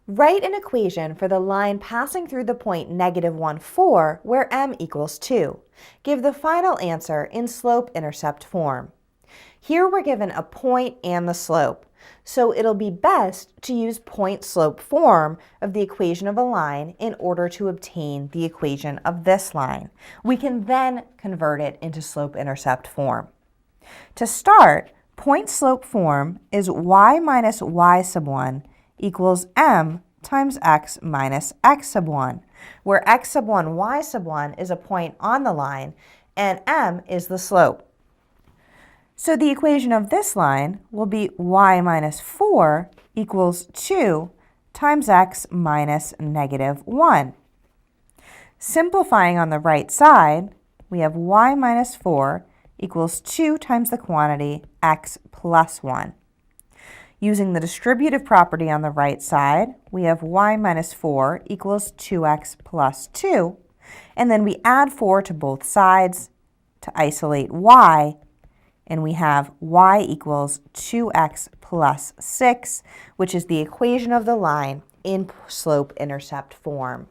Write an equation for the line passing through the point -1, 4, where m equals 2. Give the final answer in slope-intercept form. Here we're given a point and the slope, so it'll be best to use point-slope form of the equation of a line in order to obtain the equation of this line. We can then convert it into slope-intercept form. To start, point-slope form is y minus y sub 1 equals m times x minus x sub 1, where x sub 1, y sub 1 is a point on the line, and m is the slope. So the equation of this line will be y minus 4 equals 2 times x minus -1. Simplifying on the right side, we have y minus 4 equals 2 times the quantity x plus 1. Using the distributive property on the right side, we have y minus 4 equals 2x plus 2, and then we add 4 to both sides to isolate y, and we have y equals 2x plus 6, which is the equation of the line in slope-intercept form.